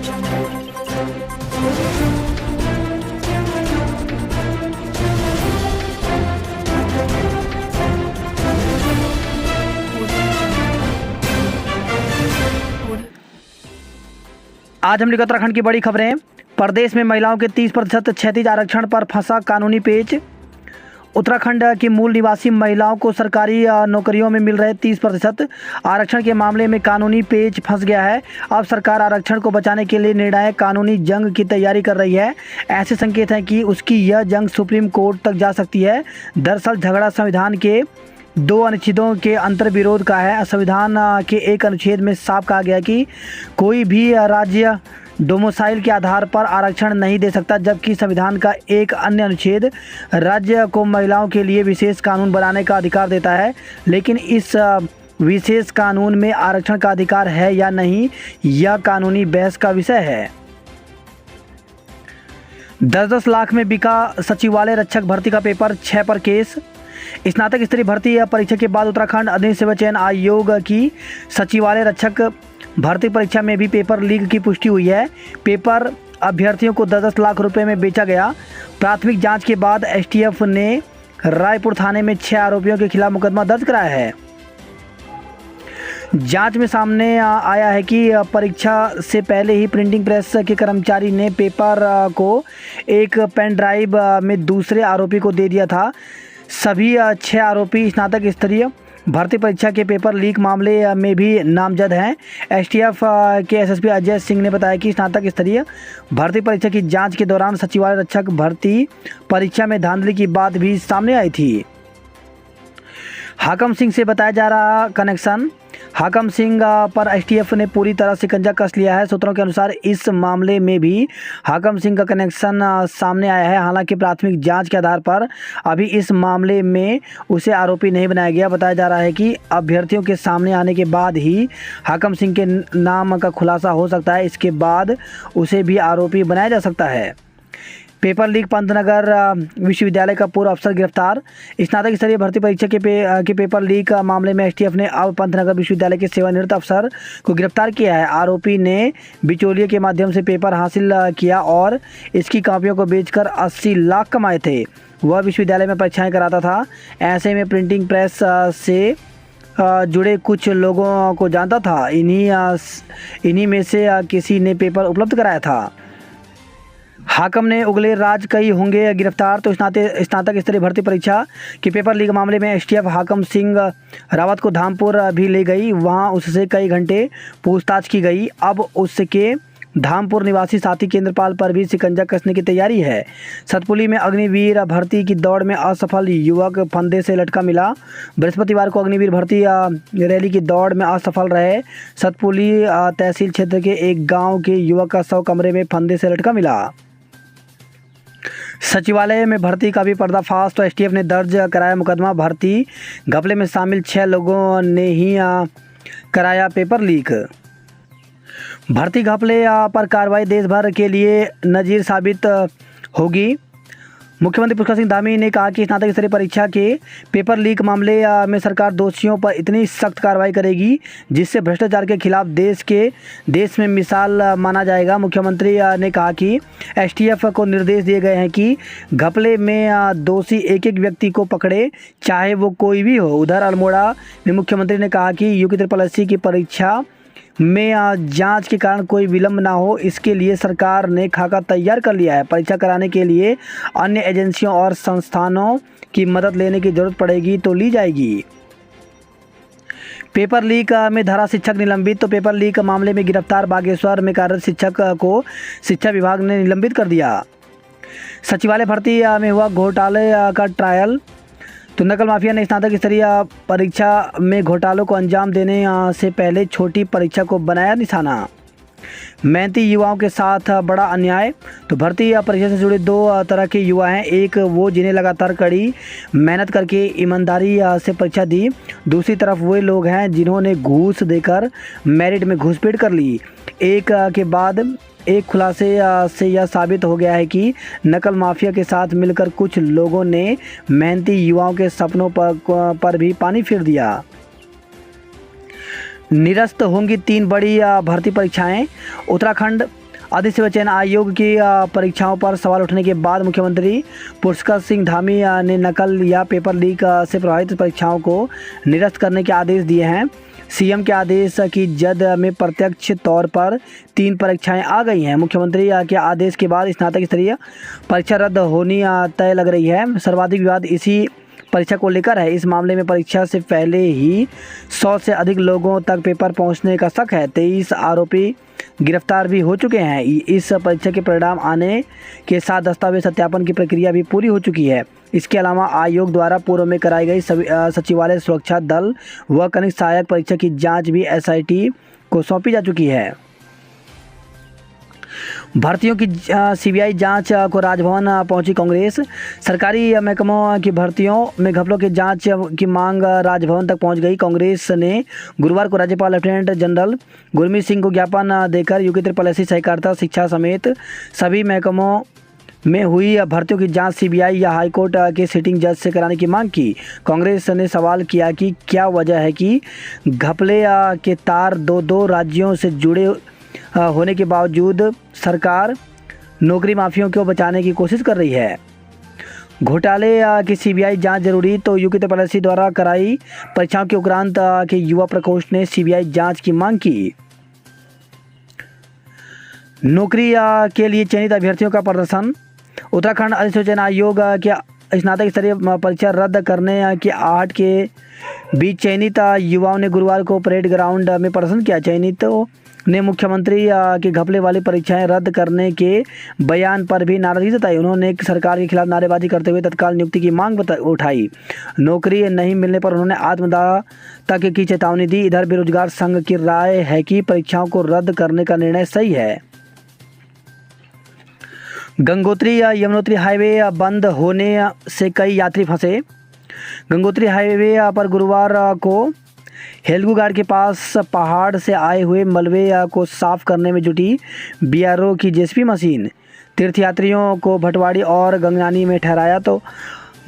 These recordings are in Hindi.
आज हम लिखा उत्तराखंड की बड़ी खबरें। प्रदेश में महिलाओं के 30% क्षैतिज आरक्षण पर फंसा कानूनी पेच। उत्तराखंड की मूल निवासी महिलाओं को सरकारी नौकरियों में मिल रहे 30% आरक्षण के मामले में कानूनी पेच फंस गया है। अब सरकार आरक्षण को बचाने के लिए निर्णायक कानूनी जंग की तैयारी कर रही है। ऐसे संकेत हैं कि उसकी यह जंग सुप्रीम कोर्ट तक जा सकती है। दरअसल झगड़ा संविधान के 2 अनुच्छेदों के अंतर विरोध का है। संविधान के एक अनुच्छेद में साफ कहा गया कि कोई भी राज्य डोमिसाइल के आधार पर आरक्षण नहीं दे सकता, जबकि संविधान का एक अन्य अनुच्छेद राज्य को महिलाओं के लिए विशेष कानून बनाने का अधिकार देता है। लेकिन इस विशेष कानून में आरक्षण का अधिकार है या नहीं, यह कानूनी बहस का विषय है। 10-10 लाख में बिका सचिवालय रक्षक भर्ती का पेपर, 6 पर केस। स्नातक स्तरीय भर्ती परीक्षा के बाद उत्तराखंड अधीन सेवा चयन आयोग की सचिवालय रक्षक भर्ती परीक्षा में भी पेपर लीक की पुष्टि हुई है। पेपर अभ्यर्थियों को 10-10 लाख रुपए में बेचा गया। प्राथमिक जांच के बाद एसटीएफ ने रायपुर थाने में 6 आरोपियों के खिलाफ मुकदमा दर्ज कराया है। जांच में सामने आया है कि परीक्षा से पहले ही प्रिंटिंग प्रेस के कर्मचारी ने पेपर को एक पेन ड्राइव में दूसरे आरोपी को दे दिया था। सभी 6 आरोपी स्नातक स्तरीय भर्ती परीक्षा के पेपर लीक मामले में भी नामजद हैं। एसटीएफ के एसएसपी अजय सिंह ने बताया कि स्नातक स्तरीय भर्ती परीक्षा की जांच के दौरान सचिवालय रक्षक भर्ती परीक्षा में धांधली की बात भी सामने आई थी। हाकम सिंह से बताया जा रहा कनेक्शन। हाकम सिंह पर एसटीएफ ने पूरी तरह शिकंजा कस लिया है। सूत्रों के अनुसार इस मामले में भी हाकम सिंह का कनेक्शन सामने आया है। हालांकि प्राथमिक जांच के आधार पर अभी इस मामले में उसे आरोपी नहीं बनाया गया। बताया जा रहा है कि अभ्यर्थियों के सामने आने के बाद ही हाकम सिंह के नाम का खुलासा हो सकता है। इसके बाद उसे भी आरोपी बनाया जा सकता है। पेपर लीक पंतनगर विश्वविद्यालय का पूर्व अफसर गिरफ्तार। स्नातक स्तरीय भर्ती परीक्षा के पेपर लीक मामले में एसटीएफ ने अब पंतनगर विश्वविद्यालय के सेवानिवृत्त अफसर को गिरफ्तार किया है। आरोपी ने बिचौलिए के माध्यम से पेपर हासिल किया और इसकी कॉपियों को बेचकर 80 लाख कमाए थे। वह विश्वविद्यालय में परीक्षाएं कराता था। ऐसे में प्रिंटिंग प्रेस से जुड़े कुछ लोगों को जानता था। इन्हीं में से किसी ने पेपर उपलब्ध कराया था। हाकम ने उगले राज कई होंगे गिरफ्तार। तो स्नातक स्तरीय भर्ती परीक्षा के पेपर लीक मामले में एसटीएफ हाकम सिंह रावत को धामपुर भी ले गई। वहां उससे कई घंटे पूछताछ की गई। अब उसके धामपुर निवासी साथी केंद्रपाल पर भी शिकंजा कसने की तैयारी है। सतपुली में अग्निवीर भर्ती की दौड़ में असफल युवक फंदे से लटका मिला। बृहस्पतिवार को अग्निवीर भर्ती रैली की दौड़ में असफल रहे सतपुली तहसील क्षेत्र के एक गाँव के युवक का शव कमरे में फंदे से लटका मिला। सचिवालय में भर्ती का भी पर्दाफाश। तो एसटीएफ ने दर्ज कराया मुकदमा। भर्ती घपले में शामिल 6 लोगों ने ही कराया पेपर लीक। भर्ती घपले पर कार्रवाई देश भर के लिए नजीर साबित होगी। मुख्यमंत्री पुष्कर सिंह धामी ने कहा कि स्नातक स्तरीय परीक्षा के पेपर लीक मामले में सरकार दोषियों पर इतनी सख्त कार्रवाई करेगी जिससे भ्रष्टाचार के खिलाफ देश में मिसाल माना जाएगा। मुख्यमंत्री ने कहा कि एसटीएफ को निर्देश दिए गए हैं कि घपले में दोषी एक व्यक्ति को पकड़े, चाहे वो कोई भी हो। उधर अल्मोड़ा में मुख्यमंत्री ने कहा कि यूपी SSC की परीक्षा में जांच के कारण कोई विलंब ना हो, इसके लिए सरकार ने खाका तैयार कर लिया है। परीक्षा कराने के लिए अन्य एजेंसियों और संस्थानों की मदद लेने की जरूरत पड़ेगी तो ली जाएगी। पेपर लीक में धरा शिक्षक निलंबित। तो पेपर लीक मामले में गिरफ्तार बागेश्वर में कार्यरत शिक्षक को शिक्षा विभाग ने निलंबित कर दिया। सचिवालय भर्ती में हुआ घोटाले का ट्रायल। तो नकल माफिया ने स्नातक स्तरीय परीक्षा में घोटालों को अंजाम देने से पहले छोटी परीक्षा को बनाया निशाना। मेहनती युवाओं के साथ बड़ा अन्याय। तो भर्ती परीक्षा से जुड़े 2 तरह के युवा हैं। एक वो जिन्हें लगातार कड़ी मेहनत करके ईमानदारी से परीक्षा दी। दूसरी तरफ वे लोग हैं जिन्होंने घूस देकर मेरिट में घुसपैठ कर ली। एक के बाद एक खुलासे से यह साबित हो गया है कि नकल माफिया के साथ मिलकर कुछ लोगों ने मेहनती युवाओं के सपनों पर भी पानी फेर दिया। निरस्त होंगी 3 बड़ी भर्ती परीक्षाएं। उत्तराखंड अधिसेवा चयन आयोग की परीक्षाओं पर सवाल उठने के बाद मुख्यमंत्री पुष्कर सिंह धामी ने नकल या पेपर लीक से प्रभावित परीक्षाओं को निरस्त करने के आदेश दिए हैं। सीएम के आदेश की जद में प्रत्यक्ष तौर पर 3 परीक्षाएं आ गई हैं। मुख्यमंत्री के आदेश के बाद स्नातक स्तरीय परीक्षा रद्द होनी तय लग रही है। सर्वाधिक विवाद इसी परीक्षा को लेकर है। इस मामले में परीक्षा से पहले ही 100 से अधिक लोगों तक पेपर पहुंचने का शक है। 23 आरोपी गिरफ्तार भी हो चुके हैं। इस परीक्षा के परिणाम आने के साथ दस्तावेज सत्यापन की प्रक्रिया भी पूरी हो चुकी है। इसके अलावा आयोग द्वारा पूर्व में कराई गई सचिवालय सुरक्षा दल व कनिष्ठ सहायक परीक्षा की जांच भी एसआईटी को सौंपी जा चुकी है। भर्तियों की सीबीआई जांच को राजभवन पहुंची कांग्रेस। सरकारी महकमों की भर्तियों में घपलों की जांच की मांग राजभवन तक पहुंच गई। कांग्रेस ने गुरुवार को राज्यपाल लेफ्टिनेंट जनरल गुरमीत सिंह को ज्ञापन देकर यूके ट्रिपल एससी सहकारिता शिक्षा समेत सभी महकमों में हुई भर्तियों की जांच सीबीआई या हाईकोर्ट के सिटिंग जज से कराने की मांग की। कांग्रेस ने सवाल किया कि क्या वजह है कि घपले के तार दो राज्यों से जुड़े होने के बावजूद सरकार नौकरी माफियों को बचाने की कोशिश कर रही है। घोटाले की सीबीआई जांच जरूरी तो यूके ट्रिपल एससी द्वारा कराई परीक्षाओं के उपरांत के युवा प्रकोष्ठ ने सीबीआई जांच की मांग की। नौकरी के लिए चयनित अभ्यर्थियों का प्रदर्शन। उत्तराखंड अधिसूचना आयोग के स्नातक स्तरीय परीक्षा रद्द करने की आहट के बीच चयनित युवाओं ने गुरुवार को परेड ग्राउंड में प्रदर्शन किया। चयनितों ने मुख्यमंत्री के घपले वाली परीक्षाएं रद्द करने के बयान पर भी नाराजगी जताई। उन्होंने सरकार के खिलाफ नारेबाजी करते हुए तत्काल नियुक्ति की मांग उठाई। नौकरी नहीं मिलने पर उन्होंने आत्मदाह तक की चेतावनी दी। इधर बेरोजगार संघ की राय है कि परीक्षाओं को रद्द करने का निर्णय सही है। गंगोत्री यमुनोत्री हाईवे बंद होने से कई यात्री फंसे। गंगोत्री हाईवे पर गुरुवार को हेलगुगाड़ के पास पहाड़ से आए हुए मलबे को साफ करने में जुटी बीआरओ की जेसीबी मशीन तीर्थयात्रियों को भटवाड़ी और गंगनानी में ठहराया तो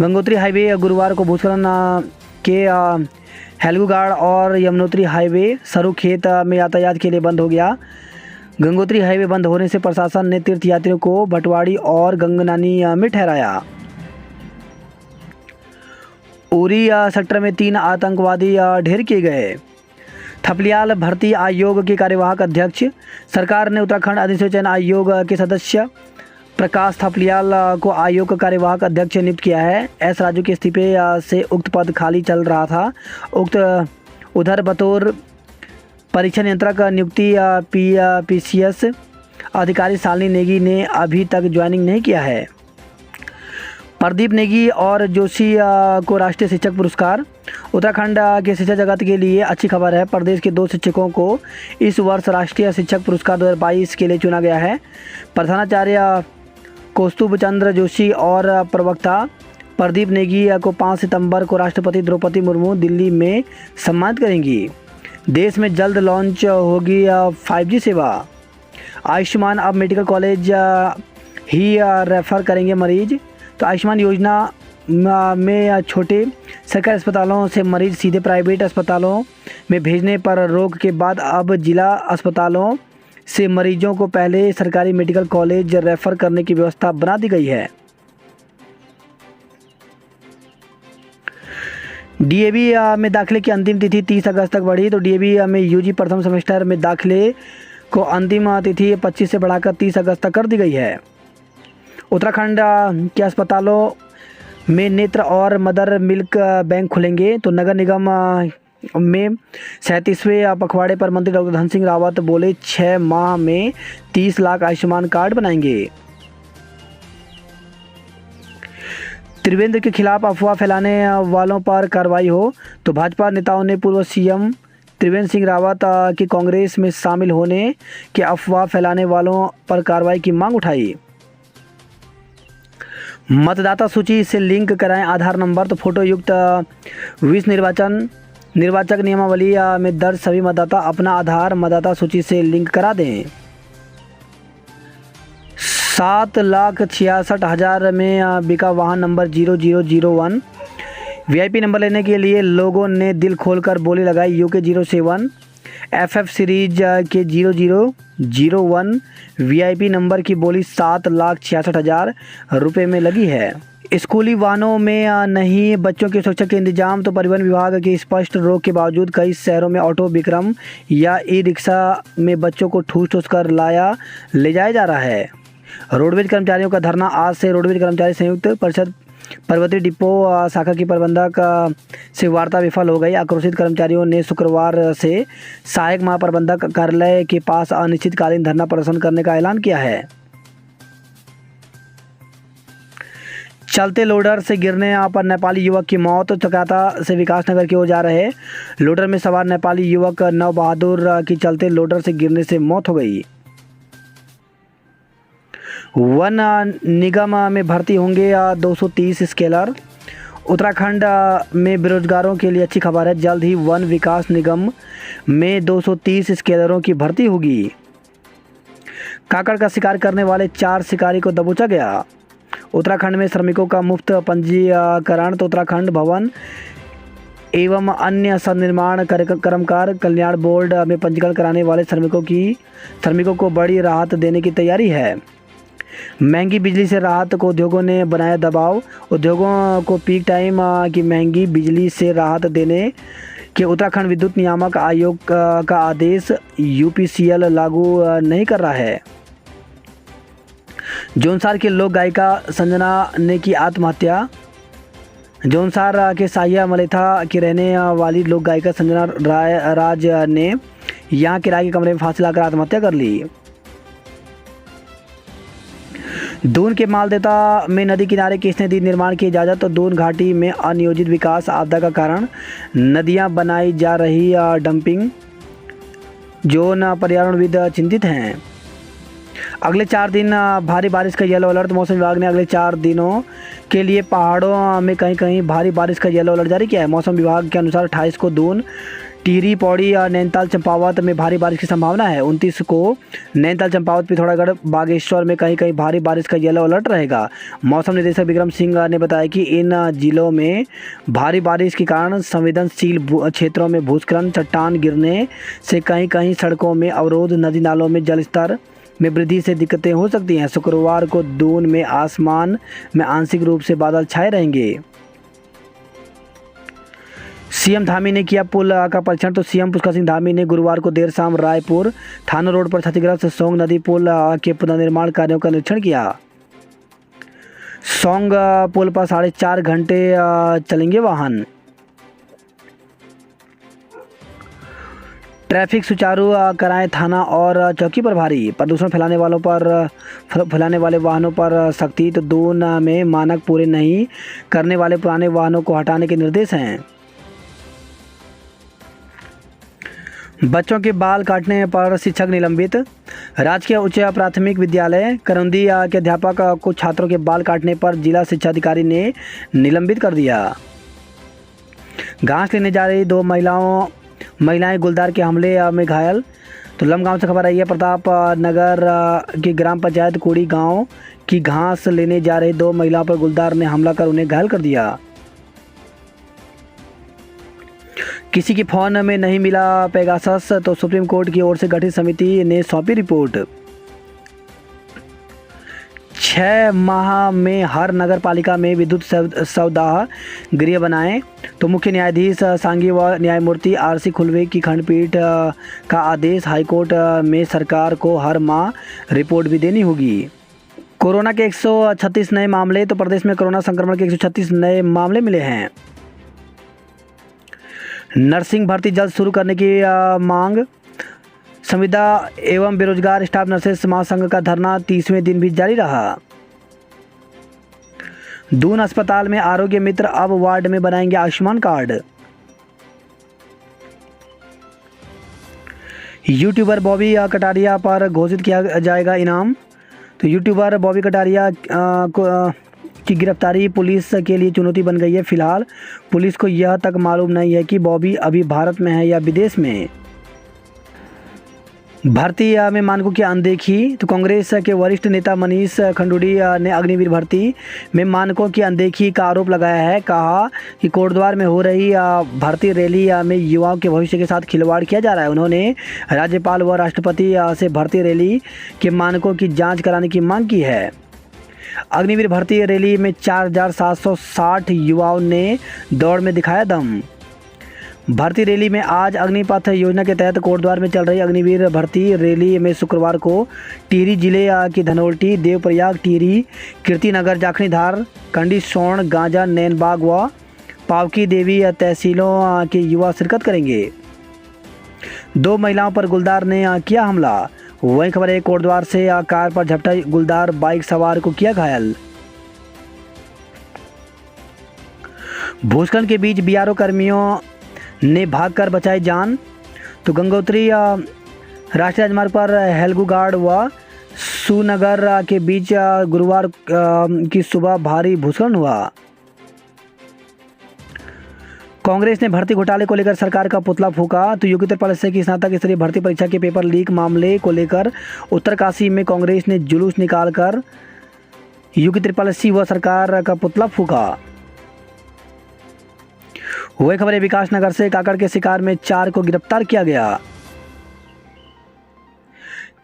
गंगोत्री हाईवे गुरुवार को भूस्खलन के हेलगुगाड़ और यमुनोत्री हाईवे सरूखेत में यातायात के लिए बंद हो गया। गंगोत्री हाईवे बंद होने से प्रशासन ने तीर्थयात्रियों को भटवाड़ी और गंगनानी में ठहराया। उरी सेक्टर में 3 आतंकवादी ढेर किए गए। थपलियाल भर्ती आयोग के कार्यवाहक अध्यक्ष। सरकार ने उत्तराखंड अधिसूचना आयोग के सदस्य प्रकाश थपलियाल को आयोग का कार्यवाहक अध्यक्ष नियुक्त किया है। एस राजू के इस्तीफे से उक्त पद खाली चल रहा था। उधर बतौर परीक्षा नियंत्रक नियुक्ति पीसीएस अधिकारी शालिनी नेगी ने अभी तक ज्वाइनिंग नहीं किया है। प्रदीप नेगी और जोशी को राष्ट्रीय शिक्षक पुरस्कार। उत्तराखंड के शिक्षा जगत के लिए अच्छी खबर है। प्रदेश के 2 शिक्षकों को इस वर्ष राष्ट्रीय शिक्षक पुरस्कार 2022 के लिए चुना गया है। प्रधानाचार्य कौस्तुभ चंद्र जोशी और प्रवक्ता प्रदीप नेगी को 5 सितंबर को राष्ट्रपति द्रौपदी मुर्मू दिल्ली में सम्मानित करेंगी। देश में जल्द लॉन्च होगी 5G सेवा। आयुष्मान अब मेडिकल कॉलेज ही रेफ़र करेंगे मरीज। तो आयुष्मान योजना में छोटे सरकारी अस्पतालों से मरीज सीधे प्राइवेट अस्पतालों में भेजने पर रोक के बाद अब जिला अस्पतालों से मरीजों को पहले सरकारी मेडिकल कॉलेज रेफ़र करने की व्यवस्था बना दी गई है। डीएवी में दाखिले की अंतिम तिथि 30 अगस्त तक बढ़ी। तो डीएवी में यूजी प्रथम सेमेस्टर में दाखिले को अंतिम तिथि 25 से बढ़ाकर 30 अगस्त तक कर दी गई है। उत्तराखंड के अस्पतालों में नेत्र और मदर मिल्क बैंक खुलेंगे। तो नगर निगम में 37वें पखवाड़े पर मंत्री डॉक्टर धन सिंह रावत बोले 6 माह में 30 लाख आयुष्मान कार्ड बनाएंगे। त्रिवेंद्र के खिलाफ अफवाह फैलाने वालों पर कार्रवाई हो। तो भाजपा नेताओं ने पूर्व सीएम त्रिवेंद्र सिंह रावत की कांग्रेस में शामिल होने के अफवाह फैलाने वालों पर कार्रवाई की मांग उठाई। मतदाता सूची से लिंक कराएं आधार नंबर। तो फोटो युक्त विश्व निर्वाचक नियमावली में दर्ज सभी मतदाता अपना आधार मतदाता सूची से लिंक करा दें। 7,66,000 में बिका वाहन नंबर 0001। वीआईपी नंबर लेने के लिए लोगों ने दिल खोलकर बोली लगाई यूके 07। FF सीरीज के 0001 VIP नंबर की बोली 7,66,000 रुपये में लगी है। स्कूली वाहनों में नहीं बच्चों की सुरक्षा के इंतजाम। तो परिवहन विभाग की स्पष्ट रोक के बावजूद कई शहरों में ऑटो विक्रम या ई-रिक्शा में बच्चों को ठूस कर ले जाया जा रहा है। रोडवेज कर्मचारियों का धरना। आज से रोडवेज कर्मचारी संयुक्त परिषद पर्वतीय डिपो शाखा की प्रबंधक से वार्ता विफल हो गई। आक्रोशित कर्मचारियों ने शुक्रवार से सहायक महाप्रबंधक कार्यालय के पास अनिश्चितकालीन धरना प्रदर्शन करने का ऐलान किया है। चलते लोडर से गिरने पर नेपाली युवक की मौत। चकाता से विकासनगर की ओर जा रहे लोडर में सवार नेपाली युवक नव बहादुर की चलते लोडर से गिरने से मौत हो गई। वन निगम में भर्ती होंगे 230 स्केलर। उत्तराखंड में बेरोजगारों के लिए अच्छी खबर है, जल्द ही वन विकास निगम में 230 स्केलरों की भर्ती होगी। काकड़ का शिकार करने वाले 4 शिकारी को दबोचा गया। उत्तराखंड में श्रमिकों का मुफ्त पंजीकरण। तो उत्तराखंड भवन एवं अन्य संनिर्माण कर्मकार कल्याण बोर्ड में पंजीकरण कराने वाले श्रमिकों को बड़ी राहत देने की तैयारी है। महंगी बिजली से राहत को उद्योगों ने बनाया दबाव। उद्योगों को पीक टाइम की महंगी बिजली से राहत देने के उत्तराखंड विद्युत नियामक आयोग का आदेश UPCL लागू नहीं कर रहा है। जौनसार की लोक गायिका संजना ने की आत्महत्या। जौनसार के साहिया मलेथा की रहने वाली लोक गायिका संजना राज ने यहाँ किराए के कमरे में फांसी लाकर आत्महत्या कर ली। दून के मालदेता में नदी किनारे किसने दी निर्माण की इजाज़त। तो दून घाटी में अनियोजित विकास आपदा का कारण नदियां बनाई जा रही डंपिंग जोन। पर्यावरणविद चिंतित हैं। अगले 4 दिन भारी बारिश का येलो अलर्ट। मौसम विभाग ने अगले 4 दिनों के लिए पहाड़ों में कहीं कहीं भारी बारिश का येलो अलर्ट जारी किया है। मौसम विभाग के अनुसार 28 को दून, टिहरी, पौड़ी, नैनीताल, चंपावत में भारी बारिश की संभावना है। 29 को नैनीताल, चंपावत, पिथौरागढ़, बागेश्वर में कहीं कहीं भारी बारिश का येलो अलर्ट रहेगा। मौसम निदेशक विक्रम सिंह ने बताया कि इन जिलों में भारी बारिश के कारण संवेदनशील क्षेत्रों में भूस्खलन, चट्टान गिरने से कहीं कहीं सड़कों में अवरोध, नदी नालों में जलस्तर में वृद्धि से दिक्कतें हो सकती हैं। शुक्रवार को दून में आसमान में आंशिक रूप से बादल छाए रहेंगे। सीएम धामी ने किया पुल का परीक्षण। तो सीएम पुष्कर सिंह धामी ने गुरुवार को देर शाम रायपुर थाना रोड पर क्षतिग्रस्त सोंग नदी पुल के पुनर्निर्माण कार्यों का निरीक्षण किया। सोंग पुल पर 4.5 घंटे चलेंगे वाहन। ट्रैफिक सुचारू कराएं थाना और चौकी प्रभारी। प्रदूषण फैलाने वाले वाहनों पर सख्ती। तो दून में मानक पूरे नहीं करने वाले पुराने वाहनों को हटाने के निर्देश हैं। बच्चों के बाल काटने पर शिक्षक निलंबित। राजकीय उच्च प्राथमिक विद्यालय करौंदी के अध्यापक को छात्रों के बाल काटने पर जिला शिक्षा अधिकारी ने निलंबित कर दिया। घास लेने जा रही 2 महिलाएं गुलदार के हमले में घायल। तो लमगांव से खबर आई है। प्रताप नगर की ग्राम पंचायत कोड़ी गांव की घास लेने जा रही 2 महिलाओं पर गुलदार ने हमला कर उन्हें घायल कर दिया। किसी की फ़ोन में नहीं मिला पेगासस। तो सुप्रीम कोर्ट की ओर से गठित समिति ने सौंपी रिपोर्ट। 6 माह में हर नगर पालिका में विद्युत सौदाह गृह बनाएं। तो मुख्य न्यायाधीश सांघी व न्यायमूर्ति RC खुलवे की खंडपीठ का आदेश। हाईकोर्ट में सरकार को हर माह रिपोर्ट भी देनी होगी। कोरोना के 136 नए मामले। तो प्रदेश में कोरोना संक्रमण के 136 नए मामले मिले हैं। नर्सिंग भर्ती जल्द शुरू करने की मांग। संविदा एवं बेरोजगार स्टाफ नर्सेस महासंघ का धरना 30वें दिन भी जारी रहा। दून अस्पताल में आरोग्य मित्र अब वार्ड में बनाएंगे आयुष्मान कार्ड। यूट्यूबर बॉबी कटारिया पर घोषित किया जाएगा इनाम। तो यूट्यूबर बॉबी कटारिया की गिरफ्तारी पुलिस के लिए चुनौती बन गई है। फिलहाल पुलिस को यह तक मालूम नहीं है कि बॉबी अभी भारत में है या विदेश में। भर्ती में मानकों की अनदेखी। तो कांग्रेस के वरिष्ठ नेता मनीष खंडूड़ी ने अग्निवीर भर्ती में मानकों की अनदेखी का आरोप लगाया है। कहा कि कोटद्वार में हो रही भर्ती रैली में युवाओं के भविष्य के साथ खिलवाड़ किया जा रहा है। उन्होंने राज्यपाल व राष्ट्रपति से भर्ती रैली के मानकों की जांच कराने की मांग की है। अग्निवीर भर्ती रैली में 4760 युवाओं ने दौड़ में दिखाया दम। भर्ती रैली में आज अग्निपथ योजना के तहत कोटद्वार में चल रही अग्निवीर भर्ती रैली में शुक्रवार को टिहरी जिले की धनोल्टी, देवप्रयाग, टिहरी, कीर्तिनगर, जाखणीधार, कंडी, सोन, गांजा, नैनबाग व पावकी देवी तहसीलों के युवा शिरकत करेंगे। 2 महिलाओं पर गुलदार ने किया हमला। वहीं खबर है कोटद्वार से कार पर झपटा गुलदार, बाइक सवार को किया घायल। भूस्खलन के बीच बीआरओ कर्मियों ने भागकर बचाई जान। तो गंगोत्री राष्ट्रीय राजमार्ग पर हेलगुगाड़ व सुनगर के बीच गुरुवार की सुबह भारी भूस्खलन हुआ। कांग्रेस ने भर्ती घोटाले को लेकर सरकार का पुतला फूंका। तो योग्यता परीक्षा की स्नातक स्तरीय भर्ती परीक्षा के पेपर लीक मामले को लेकर उत्तरकाशी में कांग्रेस ने जुलूस निकालकर योग्यता परीक्षा व सरकार का पुतला फूंका। वही खबर है विकास नगर से काकड़ के शिकार में 4 को गिरफ्तार किया गया।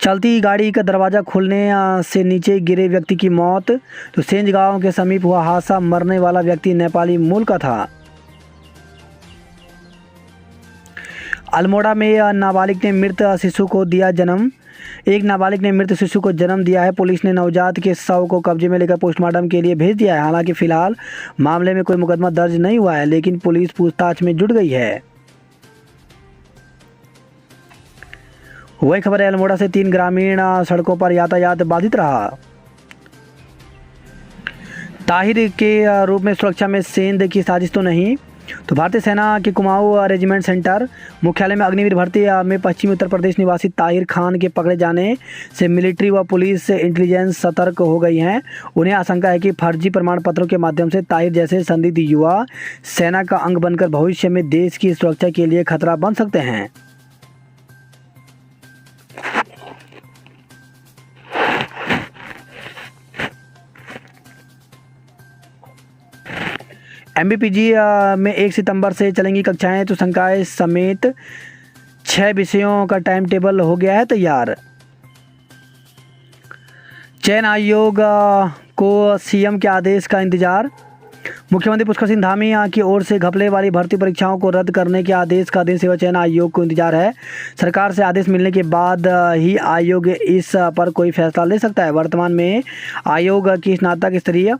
चलती गाड़ी का दरवाजा खुलने से नीचे गिरे व्यक्ति की मौत। तो सेंज गांव के समीप हुआ हादसा। मरने वाला व्यक्ति नेपाली मूल का था। अल्मोड़ा में नाबालिग ने मृत शिशु को दिया जन्म। एक नाबालिग ने मृत शिशु को जन्म दिया है। पुलिस ने नवजात के शव को कब्जे में लेकर पोस्टमार्टम के लिए भेज दिया है। हालांकि फिलहाल मामले में कोई मुकदमा दर्ज नहीं हुआ है, लेकिन पुलिस पूछताछ में जुट गई है। वही खबर है अल्मोड़ा से 3 ग्रामीण सड़कों पर यातायात बाधित रहा। ताहिर के रूप में सुरक्षा में सेंध की साजिश तो नहीं। तो भारतीय सेना के कुमाऊं रेजिमेंट सेंटर मुख्यालय में अग्निवीर भर्ती में पश्चिमी उत्तर प्रदेश निवासी ताहिर खान के पकड़े जाने से मिलिट्री व पुलिस इंटेलिजेंस सतर्क हो गई हैं। उन्हें आशंका है कि फर्जी प्रमाण पत्रों के माध्यम से ताहिर जैसे संदिग्ध युवा सेना का अंग बनकर भविष्य में देश की सुरक्षा के लिए खतरा बन सकते हैं। एमबीपीजी में 1 सितंबर से चलेंगी कक्षाएं। तो संकाय समेत 6 विषयों का टाइम टेबल हो गया है तैयार। चयन आयोग को सीएम के आदेश का इंतजार। मुख्यमंत्री पुष्कर सिंह धामी की ओर से घपले वाली भर्ती परीक्षाओं को रद्द करने के आदेश का दिन सेवा चयन आयोग को इंतजार है। सरकार से आदेश मिलने के बाद ही आयोग इस पर कोई फैसला ले सकता है। वर्तमान में आयोग की स्नातक स्तरीय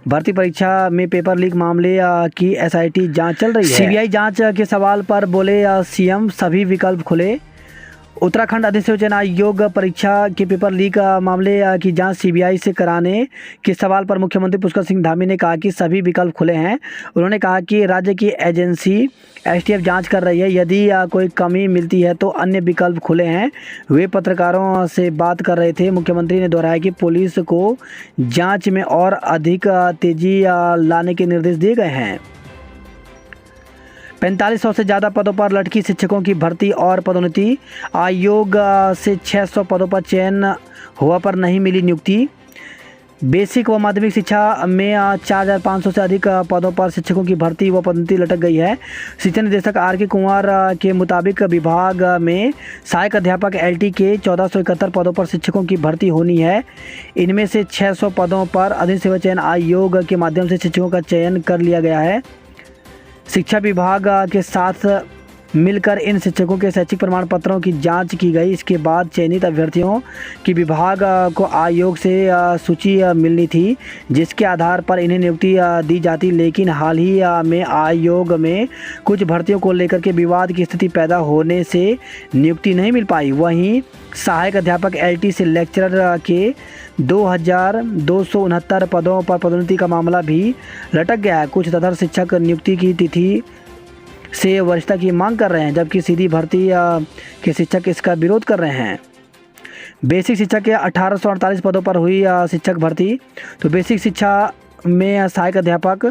भर्ती परीक्षा में पेपर लीक मामले की एसआईटी जांच चल रही है। सीबीआई जांच के सवाल पर बोले सीएम, सभी विकल्प खुले। उत्तराखंड अधिसूचना आयोग परीक्षा के पेपर लीक मामले की जांच सीबीआई से कराने के सवाल पर मुख्यमंत्री पुष्कर सिंह धामी ने कहा कि सभी विकल्प खुले हैं। उन्होंने कहा कि राज्य की एजेंसी एसटीएफ जांच कर रही है। यदि कोई कमी मिलती है तो अन्य विकल्प खुले हैं। वे पत्रकारों से बात कर रहे थे। मुख्यमंत्री ने दोहराया कि पुलिस को जांच में और अधिक तेजी लाने के निर्देश दिए गए हैं। 4500 से ज़्यादा पदों पर लटकी शिक्षकों की भर्ती और पदोन्नति। आयोग से 600 पदों पर चयन हुआ पर नहीं मिली नियुक्ति। बेसिक व माध्यमिक शिक्षा में 4500 से अधिक पदों पर शिक्षकों की भर्ती व पदोन्नति लटक गई है। शिक्षा निदेशक आर.के. कुंवर के मुताबिक विभाग में सहायक अध्यापक एलटी के 1471 पदों पर शिक्षकों की भर्ती होनी है। इनमें से 600 पदों पर अधिक सेवा चयन आयोग के माध्यम से शिक्षकों का चयन कर लिया गया है। शिक्षा विभाग के साथ मिलकर इन शिक्षकों के शैक्षिक प्रमाण पत्रों की जांच की गई। इसके बाद चयनित अभ्यर्थियों की विभाग को आयोग से सूची मिलनी थी, जिसके आधार पर इन्हें नियुक्ति दी जाती। लेकिन हाल ही में आयोग में कुछ भर्तियों को लेकर के विवाद की स्थिति पैदा होने से नियुक्ति नहीं मिल पाई। वहीं सहायक अध्यापक एलटी से लेक्चरर के 2269 पदों पर पदोन्नति का मामला भी लटक गया है। कुछ तदर्थ शिक्षक नियुक्ति की तिथि से वरिष्ठता की मांग कर रहे हैं, जबकि सीधी भर्ती के शिक्षक इसका विरोध कर रहे हैं। बेसिक शिक्षक के 1848 पदों पर हुई शिक्षक भर्ती। तो बेसिक शिक्षा में सहायक अध्यापक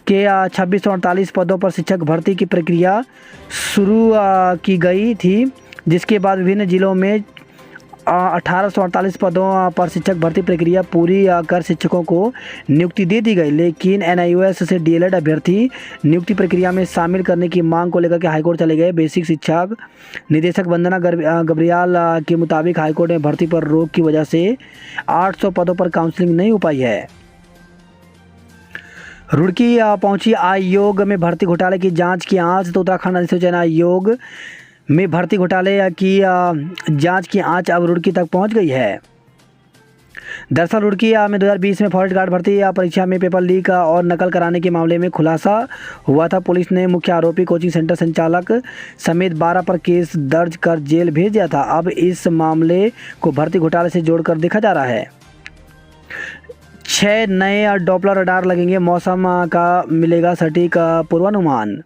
के 2648 पदों पर शिक्षक भर्ती की प्रक्रिया शुरू की गई थी, जिसके बाद विभिन्न जिलों में 1848 पदों पर शिक्षक भर्ती प्रक्रिया पूरी कर शिक्षकों को नियुक्ति दे दी गई, लेकिन एनआईओएस से डीएलएड अभ्यर्थी नियुक्ति प्रक्रिया में शामिल करने की मांग को लेकर के हाईकोर्ट चले गए। बेसिक शिक्षा निदेशक वंदना गब्रियाल के मुताबिक हाईकोर्ट में भर्ती पर रोक की वजह से 800 पदों पर काउंसलिंग नहीं हो पाई है। रुड़की पहुंची आयोग में भर्ती घोटाले की जांच की आंच। तो उत्तराखंड अधिसूचना चयन आयोग में भर्ती घोटाले की जांच की आंच अब रुड़की तक पहुंच गई है। दरअसल रुड़की में 2020 में फॉरेस्ट गार्ड भर्ती परीक्षा में पेपर लीक और नकल कराने के मामले में खुलासा हुआ था। पुलिस ने मुख्य आरोपी कोचिंग सेंटर संचालक समेत 12 पर केस दर्ज कर जेल भेज दिया था। अब इस मामले को भर्ती घोटाले से जोड़कर देखा जा रहा है। 6 नए डॉपलर रडार लगेंगे, मौसम का मिलेगा सटीक पूर्वानुमान।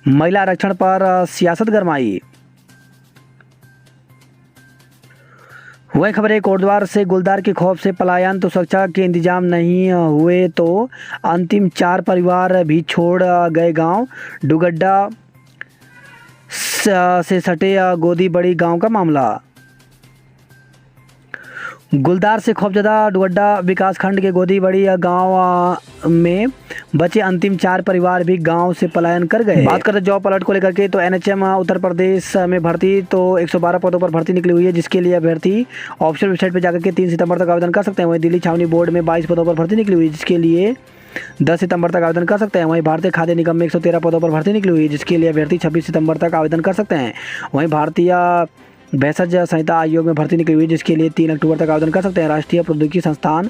महिला आरक्षण पर सियासत गरमाई। वही खबर है कोटद्वार से गुलदार के खौफ से पलायन, तो सुरक्षा के इंतजाम नहीं हुए तो अंतिम 4 परिवार भी छोड़ गए गांव। डुगड्डा से सटे गोदी बड़ी गांव का मामला। गुलदार से खौफजदा डुगड्डा विकासखंड के गोदी बड़ी गांव में बचे अंतिम 4 परिवार भी गांव से पलायन कर गए। बात करते जॉब अलर्ट को लेकर के, तो एनएचएम उत्तर प्रदेश में भर्ती तो 112 पदों पर भर्ती निकली हुई है, जिसके लिए अभ्यर्थी ऑफिशियल वेबसाइट पर जाकर के 3 सितंबर तक आवेदन कर सकते हैं। वहीं दिल्ली छावनी बोर्ड में 22 पदों पर भर्ती निकली हुई है, जिसके लिए 10 सितंबर तक आवेदन कर सकते हैं। वहीं भारतीय खाद्य निगम में 113 पदों पर भर्ती निकली हुई है, जिसके लिए अभ्यर्थी 26 सितंबर तक आवेदन कर सकते हैं। वहीं भारतीय भेषज संहिता आयोग में भर्ती निकली हुई, जिसके लिए 3 अक्टूबर तक आवेदन कर सकते हैं। राष्ट्रीय प्रौद्योगिकी संस्थान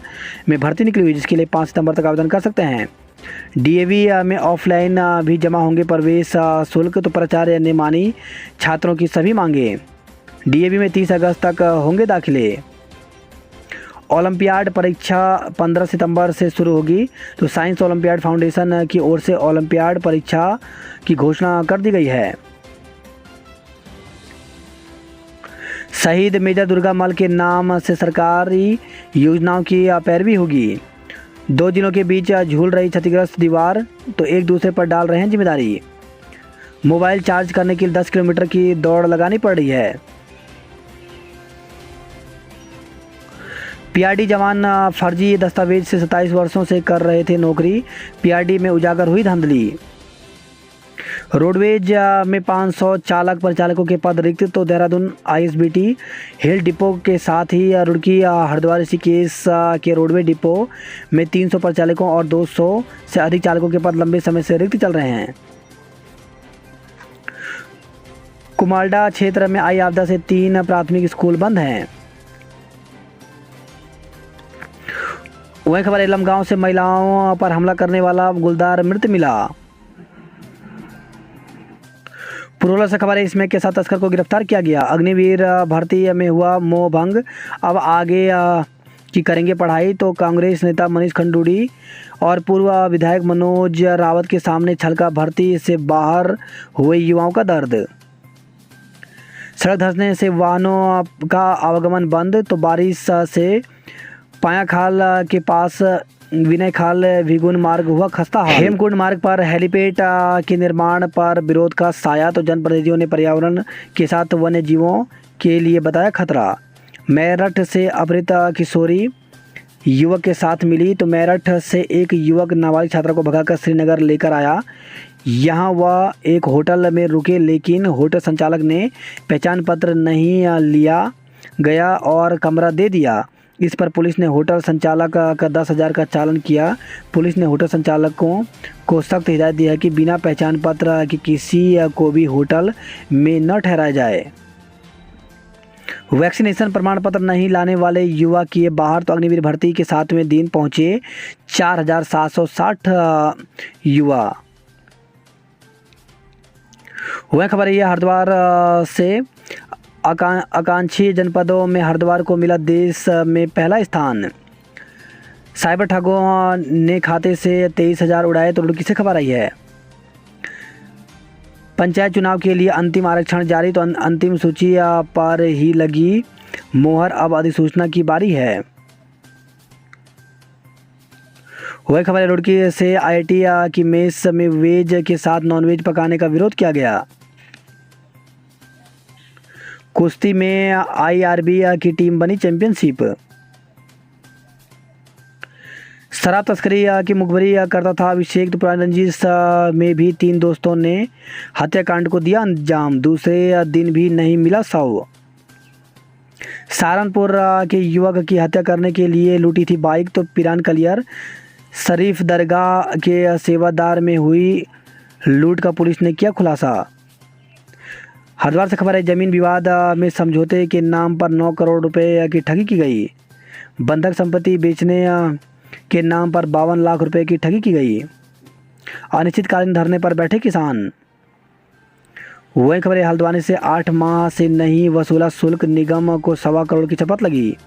में भर्ती निकली हुई, जिसके लिए 5 सितंबर तक आवेदन कर सकते हैं। डीएवी में ऑफलाइन भी जमा होंगे प्रवेश शुल्क, तो प्राचार्य ने मानी छात्रों की सभी मांगे। डीएवी में 30 अगस्त तक होंगे दाखिले। ओलंपियाड परीक्षा 15 सितंबर से शुरू होगी, तो साइंस ओलंपियाड फाउंडेशन की ओर से ओलंपियाड परीक्षा की घोषणा कर दी गई है। शहीद मेजर दुर्गा मल के नाम से सरकारी योजनाओं की पैरवी होगी। 2 जिलों के बीच झूल रही क्षतिग्रस्त दीवार, तो एक दूसरे पर डाल रहे हैं जिम्मेदारी। मोबाइल चार्ज करने के लिए 10 किलोमीटर की दौड़ लगानी पड़ रही है। पीआरडी जवान फर्जी दस्तावेज से 27 वर्षों से कर रहे थे नौकरी, पीआरडी में उजागर हुई धांधली। रोडवेज में 500 चालक परिचालकों के पद रिक्त, तो देहरादून आईएसबीटी हिल डिपो के साथ ही रुड़की हरिद्वार ऋषिकेश के रोडवेज डिपो में 300 परिचालकों और 200 से अधिक चालकों के पद लंबे समय से रिक्त चल रहे हैं। कुमालडा क्षेत्र में आई आपदा से 3 प्राथमिक स्कूल बंद हैं। वही खबर एलम गांव से महिलाओं पर हमला करने वाला गुलदार मृत मिला। पुरोला से खबर है, इसमें के साथ तस्कर को गिरफ्तार किया गया। अग्निवीर भर्ती में हुआ मोह भंग, अब आगे की करेंगे पढ़ाई, तो कांग्रेस नेता मनीष खंडूड़ी और पूर्व विधायक मनोज रावत के सामने छलका भर्ती से बाहर हुए युवाओं का दर्द। सड़क धंसने से वाहनों का आवागमन बंद, तो बारिश से पायाखाल के पास विनय खाल विगुन मार्ग हुआ खस्ता हाल। हेमकुंड मार्ग पर हेलीपैड के निर्माण पर विरोध का साया, तो जनप्रतिनिधियों ने पर्यावरण के साथ वन्य जीवों के लिए बताया खतरा। मेरठ से अपहृत किशोरी युवक के साथ मिली, तो मेरठ से एक युवक नाबालिग छात्रा को भगाकर श्रीनगर लेकर आया। यहाँ वह एक होटल में रुके, लेकिन होटल संचालक ने पहचान पत्र नहीं लिया गया और कमरा दे दिया। इस पर पुलिस ने होटल संचालक का 10,000 का चालान किया। पुलिस ने होटल संचालकों को सख्त हिदायत दी है कि बिना पहचान पत्र के किसी को भी होटल में न ठहराया जाए। वैक्सीनेशन प्रमाण पत्र नहीं लाने वाले युवा किए बाहर, तो अग्निवीर भर्ती के 7वें दिन पहुंचे 4,760 युवा। वह खबर है हरिद्वार से आकांक्षी जनपदों में हरिद्वार को मिला देश में पहला स्थान। साइबर ठगों ने खाते से 23,000 उड़ाए, तो रुड़की से खबर आई है। पंचायत चुनाव के लिए अंतिम आरक्षण जारी, तो अंतिम सूची पर ही लगी मोहर, अब अधिसूचना की बारी है। वही खबर है रुड़की से आईआईटी की मेस में वेज के साथ नॉनवेज पकाने का विरोध किया गया। कुश्ती में आईआरबी की टीम बनी चैंपियनशिप। शराब तस्करी की मुखबिरी करता था अभिषेक, तो पुरानी रंजिश में भी 3 दोस्तों ने हत्याकांड को दिया अंजाम, दूसरे दिन भी नहीं मिला शव। सहारनपुर के युवक की हत्या करने के लिए लूटी थी बाइक, तो पिरान कलियर शरीफ दरगाह के सेवादार में हुई लूट का पुलिस ने किया खुलासा। हरिद्वार से खबर है, जमीन विवाद में समझौते के नाम पर 9 करोड़ रुपए की ठगी की गई। बंधक संपत्ति बेचने के नाम पर 52 लाख रुपए की ठगी की गई। अनिश्चितकालीन धरने पर बैठे किसान। वही खबर है, हल्द्वानी से 8 माह से नहीं वसूला शुल्क, निगम को 1.25 करोड़ की शपथ लगी।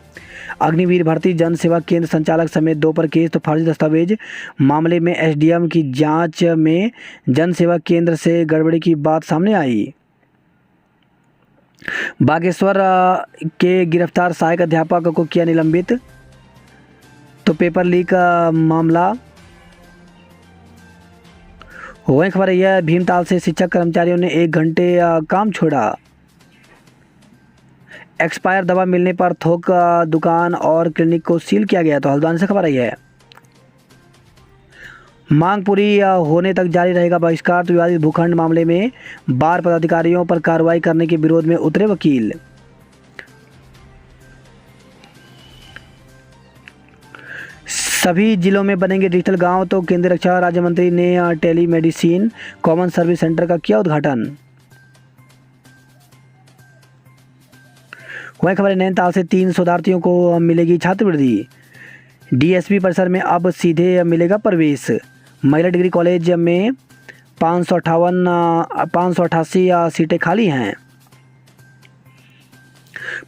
अग्निवीर भर्ती जन सेवा केंद्र संचालक समेत 2 पर केस, तो फर्जी दस्तावेज मामले में एसडीएम की जांच में जन सेवा केंद्र से गड़बड़ी की बात सामने आई। बागेश्वर के गिरफ्तार सहायक अध्यापक को किया निलंबित, तो पेपर लीक मामला। वही खबर है, यह भीमताल से शिक्षक कर्मचारियों ने 1 घंटे काम छोड़ा। एक्सपायर दवा मिलने पर थोक दुकान और क्लिनिक को सील किया गया, तो हल्द्वानी से खबर आई है। मांग पूरी होने तक जारी रहेगा बहिष्कार, तो विवादित भूखंड मामले में बार पदाधिकारियों पर कार्रवाई करने के विरोध में उतरे वकील। सभी जिलों में बनेंगे डिजिटल गांव, तो केंद्रीय रक्षा राज्य मंत्री ने telemedicine common service centre का किया उद्घाटन। वही खबर है, नैनीताल से 3 शोधार्थियों को मिलेगी छात्रवृत्ति। डीएसपी परिसर में अब सीधे मिलेगा प्रवेश। महिला डिग्री कॉलेज में 588 सीटें खाली हैं।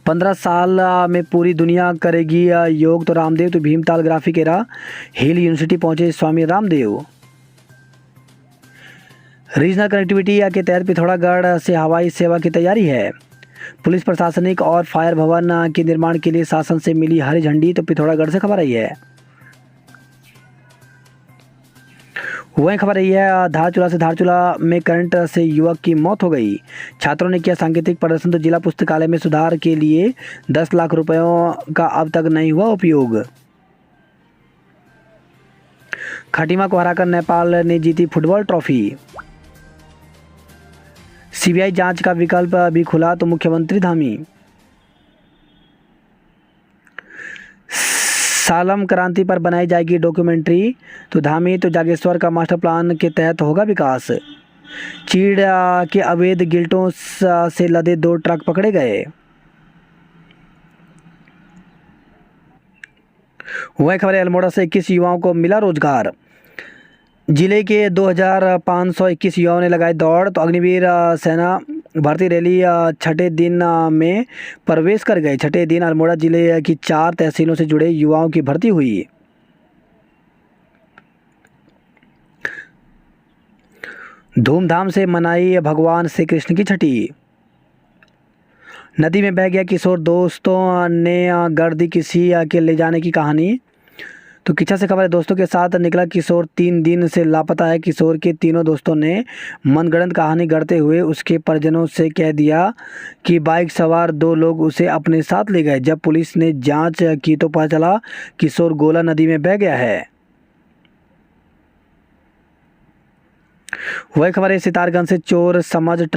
15 साल में पूरी दुनिया करेगी योग, तो रामदेव, तो भीमताल ग्राफिकेरा हिल यूनिवर्सिटी पहुंचे स्वामी रामदेव। रीजनल कनेक्टिविटी के तहत पिथौरागढ़ से हवाई सेवा की तैयारी है। पुलिस प्रशासनिक और फायर भवन के निर्माण के लिए शासन से मिली हरी झंडी, तो पिथौरागढ़ से खबर आई है। वही खबर आई है, धारचूला से धारचूला में करंट से युवक की मौत हो गई। छात्रों ने किया सांकेतिक प्रदर्शन, तो जिला पुस्तकालय में सुधार के लिए 10 लाख रुपयों का अब तक नहीं हुआ उपयोग। खटीमा को हराकर नेपाल ने जीती फुटबॉल ट्रॉफी। सीबीआई जांच का विकल्प भी खुला, तो मुख्यमंत्री धामी। सालम क्रांति पर बनाई जाएगी डॉक्यूमेंट्री, तो धामी, तो जागेश्वर का मास्टर प्लान के तहत होगा विकास। चीड़ के अवैध गिल्टों से लदे 2 ट्रक पकड़े गए। वही खबर है, अल्मोड़ा से 21 युवाओं को मिला रोजगार। जिले के 2521 युवाओं ने लगाई दौड़, तो अग्निवीर सेना भर्ती रैली 6ठे दिन में प्रवेश कर गए। 6ठे दिन अल्मोड़ा जिले की 4 तहसीलों से जुड़े युवाओं की भर्ती हुई। धूमधाम से मनाई भगवान श्री कृष्ण की छठी। नदी में बह गया किशोर, दोस्तों ने गर्दी किसी के ले जाने की कहानी। तो किच्छा से खबर है, दोस्तों के साथ निकला किशोर 3 दिन से लापता है। किशोर के तीनों दोस्तों ने मनगढ़ंत कहानी गढ़ते हुए उसके परिजनों से कह दिया कि बाइक सवार 2 लोग उसे अपने साथ ले गए। जब पुलिस ने जांच की तो पता चला किशोर गोला नदी में बह गया है। वही खबर है, सितारगंज से चोर समझ